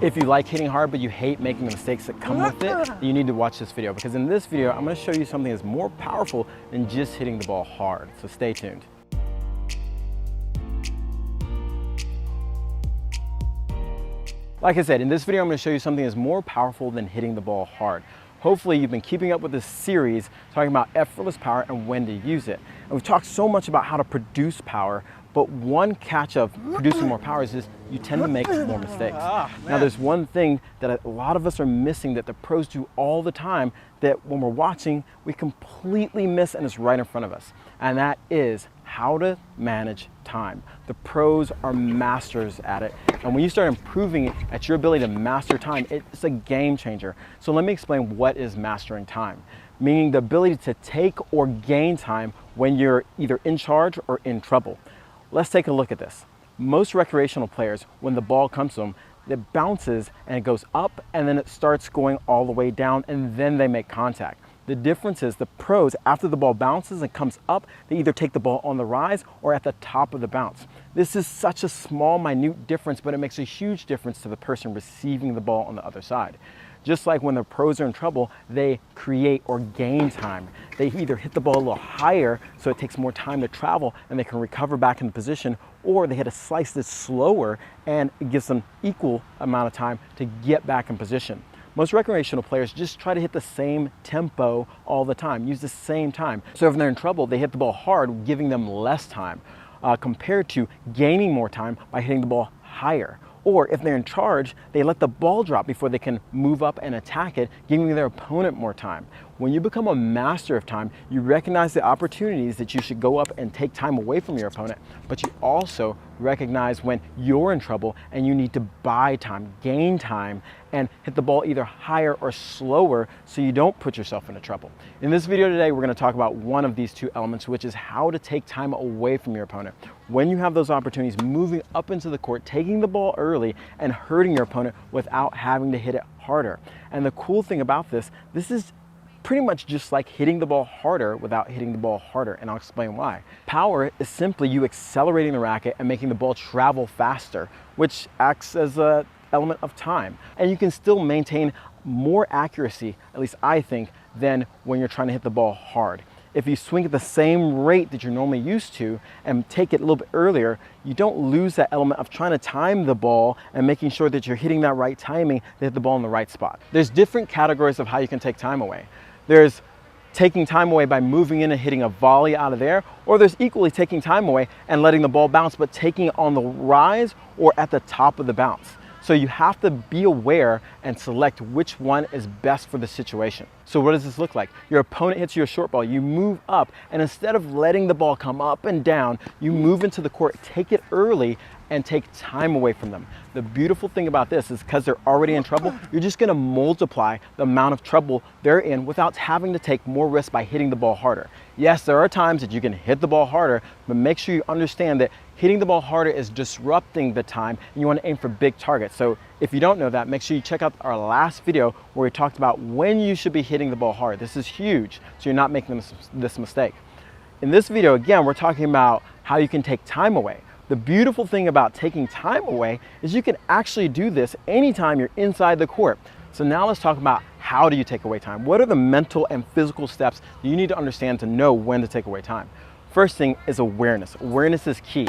If you like hitting hard but you hate making the mistakes that come with it, you need to watch this video, because in this video I'm going to show you something that's more powerful than just hitting the ball hard. So stay tuned. Like I said, in this video I'm going to show you something that's more powerful than hitting the ball hard. Hopefully you've been keeping up with this series talking about effortless power and when to use it. And we've talked so much about how to produce power, but one catch of producing more power is you tend to make more mistakes. Now there's one thing that a lot of us are missing that the pros do all the time, that when we're watching we completely miss, and it's right in front of us. And that is how to manage time. The pros are masters at it. And when you start improving at your ability to master time, it's a game changer. So let me explain what is mastering time. Meaning the ability to take or gain time when you're either in charge or in trouble. Let's take a look at this. Most recreational players, when the ball comes to them, it bounces and it goes up and then it starts going all the way down and then they make contact. The difference is the pros, after the ball bounces and comes up, they either take the ball on the rise or at the top of the bounce. This is such a small, minute difference, but it makes a huge difference to the person receiving the ball on the other side. Just like when the pros are in trouble, they create or gain time. They either hit the ball a little higher so it takes more time to travel and they can recover back in position, or they hit a slice that's slower and it gives them equal amount of time to get back in position. Most recreational players just try to hit the same tempo all the time, use the same time. So if they're in trouble, they hit the ball hard, giving them less time compared to gaining more time by hitting the ball higher. Or if they're in charge, they let the ball drop before they can move up and attack it, giving their opponent more time. When you become a master of time, you recognize the opportunities that you should go up and take time away from your opponent, but you also recognize when you're in trouble and you need to buy time, gain time, and hit the ball either higher or slower so you don't put yourself into trouble. In this video today, we're going to talk about one of these two elements, which is how to take time away from your opponent. When you have those opportunities, moving up into the court, taking the ball early and hurting your opponent without having to hit it harder. And the cool thing about this is pretty much just like hitting the ball harder without hitting the ball harder, and I'll explain why. Power is simply you accelerating the racket and making the ball travel faster, which acts as an element of time. And you can still maintain more accuracy, at least I think, than when you're trying to hit the ball hard. If you swing at the same rate that you're normally used to and take it a little bit earlier, you don't lose that element of trying to time the ball and making sure that you're hitting that right timing to hit the ball in the right spot. There's different categories of how you can take time away. There's taking time away by moving in and hitting a volley out of there, or there's equally taking time away and letting the ball bounce, but taking it on the rise or at the top of the bounce. So you have to be aware and select which one is best for the situation. So what does this look like? Your opponent hits you a short ball, you move up, and instead of letting the ball come up and down, you move into the court, take it early, and take time away from them. The beautiful thing about this is because they're already in trouble, you're just gonna multiply the amount of trouble they're in without having to take more risk by hitting the ball harder. Yes, there are times that you can hit the ball harder, but make sure you understand that hitting the ball harder is disrupting the time, and you wanna aim for big targets. So if you don't know that, make sure you check out our last video where we talked about when you should be hitting the ball hard. This is huge, so you're not making this mistake. In this video, again, we're talking about how you can take time away. The beautiful thing about taking time away is you can actually do this anytime you're inside the court. So now let's talk about how do you take away time? What are the mental and physical steps you need to understand to know when to take away time? First thing is awareness. Awareness is key.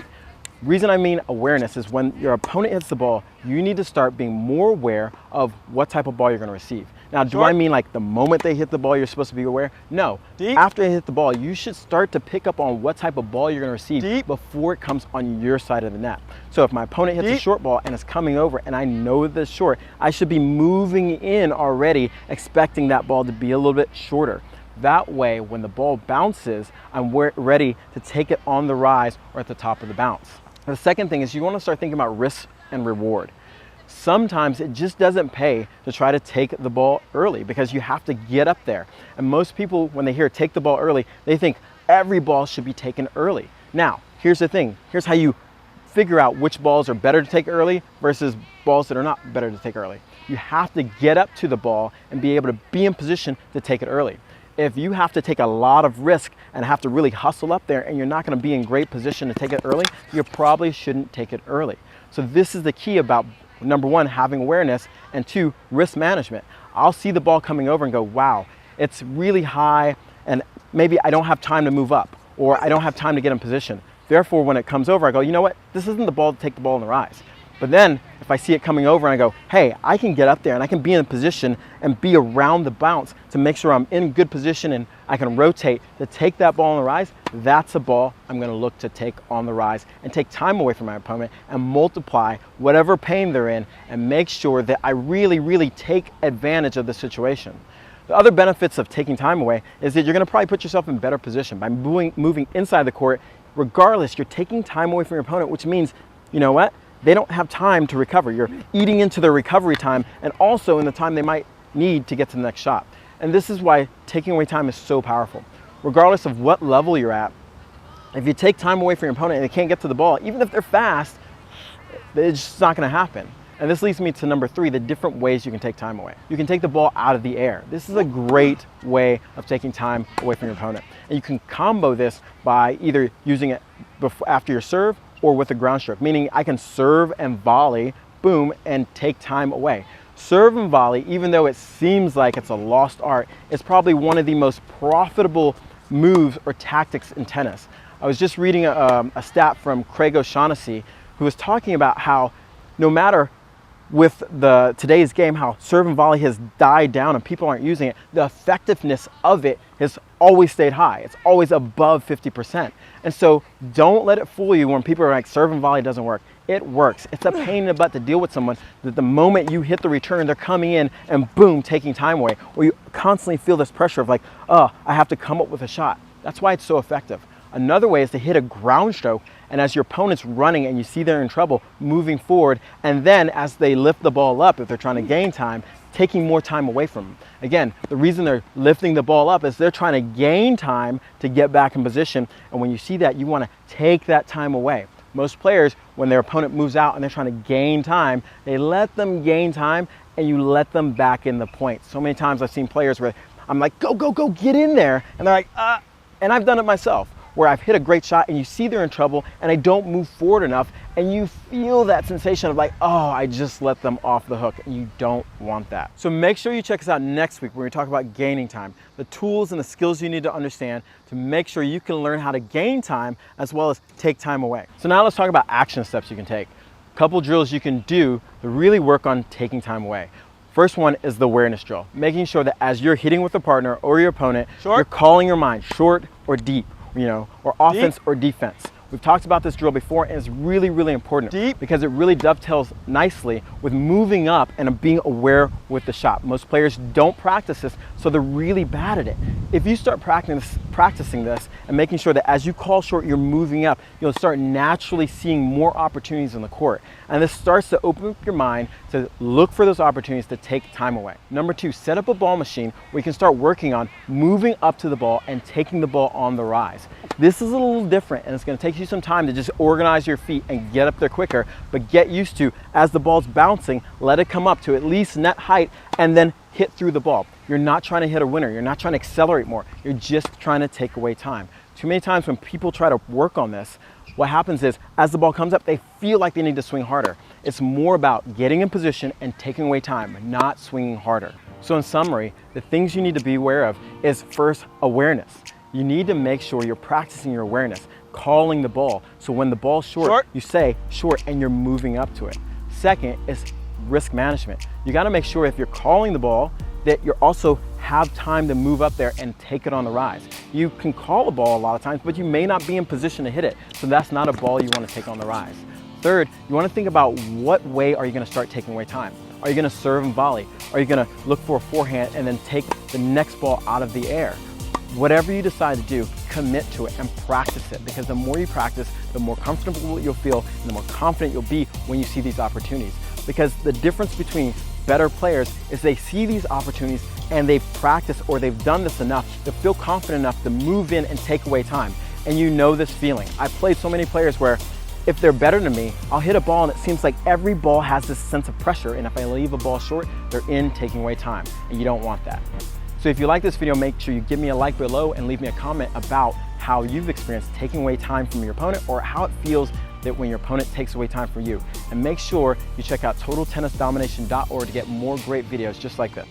Reason I mean awareness is when your opponent hits the ball, you need to start being more aware of what type of ball you're going to receive. Now, do I mean like the moment they hit the ball, you're supposed to be aware? No. Deep. After they hit the ball, you should start to pick up on what type of ball you're going to receive before it comes on your side of the net. So if my opponent hits a short ball and it's coming over and I know this short, I should be moving in already, expecting that ball to be a little bit shorter. That way, when the ball bounces, I'm ready to take it on the rise or at the top of the bounce. The second thing is you want to start thinking about risk and reward. Sometimes it just doesn't pay to try to take the ball early because you have to get up there. And most people, when they hear take the ball early, they think every ball should be taken early. Now, here's the thing. Here's how you figure out which balls are better to take early versus balls that are not better to take early. You have to get up to the ball and be able to be in position to take it early. If you have to take a lot of risk and have to really hustle up there and you're not going to be in great position to take it early, you probably shouldn't take it early. So this is the key about Number one, having awareness, and two, risk management. I'll see the ball coming over and go, wow, it's really high, and maybe I don't have time to move up, or I don't have time to get in position. Therefore, when it comes over, I go, you know what? This isn't the ball to take the ball in the rise. But then if I see it coming over and I go, hey, I can get up there and I can be in a position and be around the bounce to make sure I'm in good position and I can rotate to take that ball on the rise, that's a ball I'm gonna look to take on the rise and take time away from my opponent and multiply whatever pain they're in and make sure that I really take advantage of the situation. The other benefits of taking time away is that you're gonna probably put yourself in better position. By moving inside the court, regardless, you're taking time away from your opponent, which means, you know what? They don't have time to recover. You're eating into their recovery time and also in the time they might need to get to the next shot. And this is why taking away time is so powerful. Regardless of what level you're at, if you take time away from your opponent and they can't get to the ball, even if they're fast, it's just not gonna happen. And this leads me to number three, the different ways you can take time away. You can take the ball out of the air. This is a great way of taking time away from your opponent. And you can combo this by either using it after your serve or with a ground stroke, meaning I can serve and volley, boom, and take time away. Serve and volley, even though it seems like it's a lost art, is probably one of the most profitable moves or tactics in tennis. I was just reading a stat from Craig O'Shaughnessy, who was talking about how no matter with today's game, how serve and volley has died down and people aren't using it, the effectiveness of it has always stayed high. It's always above 50%. And so don't let it fool you when people are like, serve and volley doesn't work. It works. It's a pain in the butt to deal with someone that the moment you hit the return, they're coming in and boom, taking time away. Or you constantly feel this pressure of like, oh, I have to come up with a shot. That's why it's so effective. Another way is to hit a ground stroke, and as your opponent's running and you see they're in trouble, moving forward, and then as they lift the ball up, if they're trying to gain time, taking more time away from them. Again, the reason they're lifting the ball up is they're trying to gain time to get back in position, and when you see that, you want to take that time away. Most players, when their opponent moves out and they're trying to gain time, they let them gain time and you let them back in the point. So many times I've seen players where I'm like, go, get in there, and they're like, and I've done it myself, where I've hit a great shot and you see they're in trouble and I don't move forward enough and you feel that sensation of like, oh, I just let them off the hook, and you don't want that. So make sure you check us out next week when we talk about gaining time, the tools and the skills you need to understand to make sure you can learn how to gain time as well as take time away. So now let's talk about action steps you can take. A couple drills you can do to really work on taking time away. First one is the awareness drill, making sure that as you're hitting with a partner or your opponent, you're calling your mind short or deep, or offense or defense. We've talked about this drill before, and it's really important because it really dovetails nicely with moving up and being aware with the shot. Most players don't practice this, so they're really bad at it. If you start practicing this and making sure that as you call short, you're moving up, you'll start naturally seeing more opportunities in the court. And this starts to open up your mind to look for those opportunities to take time away. Number two, set up a ball machine where you can start working on moving up to the ball and taking the ball on the rise. This is a little different, and it's going to take you some time to just organize your feet and get up there quicker, but get used to, as the ball's bouncing, let it come up to at least net height and then hit through the ball. You're not trying to hit a winner. You're not trying to accelerate more. You're just trying to take away time. Too many times when people try to work on this, what happens is as the ball comes up, they feel like they need to swing harder. It's more about getting in position and taking away time, not swinging harder. So in summary, the things you need to be aware of is first, awareness. You need to make sure you're practicing your awareness, calling the ball. So when the ball's short, you say short and you're moving up to it. Second is risk management. You got to make sure if you're calling the ball that you also have time to move up there and take it on the rise. You can call a ball a lot of times, but you may not be in position to hit it. So that's not a ball you want to take on the rise. Third, you want to think about what way are you going to start taking away time. Are you going to serve and volley? Are you going to look for a forehand and then take the next ball out of the air? Whatever you decide to do, commit to it and practice it, because the more you practice, the more comfortable you'll feel and the more confident you'll be when you see these opportunities. Because the difference between better players is they see these opportunities and they've practiced or they've done this enough to feel confident enough to move in and take away time. And you know this feeling. I've played so many players where if they're better than me, I'll hit a ball and it seems like every ball has this sense of pressure, and if I leave a ball short, they're in taking away time, and you don't want that. So if you like this video, make sure you give me a like below and leave me a comment about how you've experienced taking away time from your opponent or how it feels that when your opponent takes away time from you. And make sure you check out TotalTennisDomination.org to get more great videos just like this.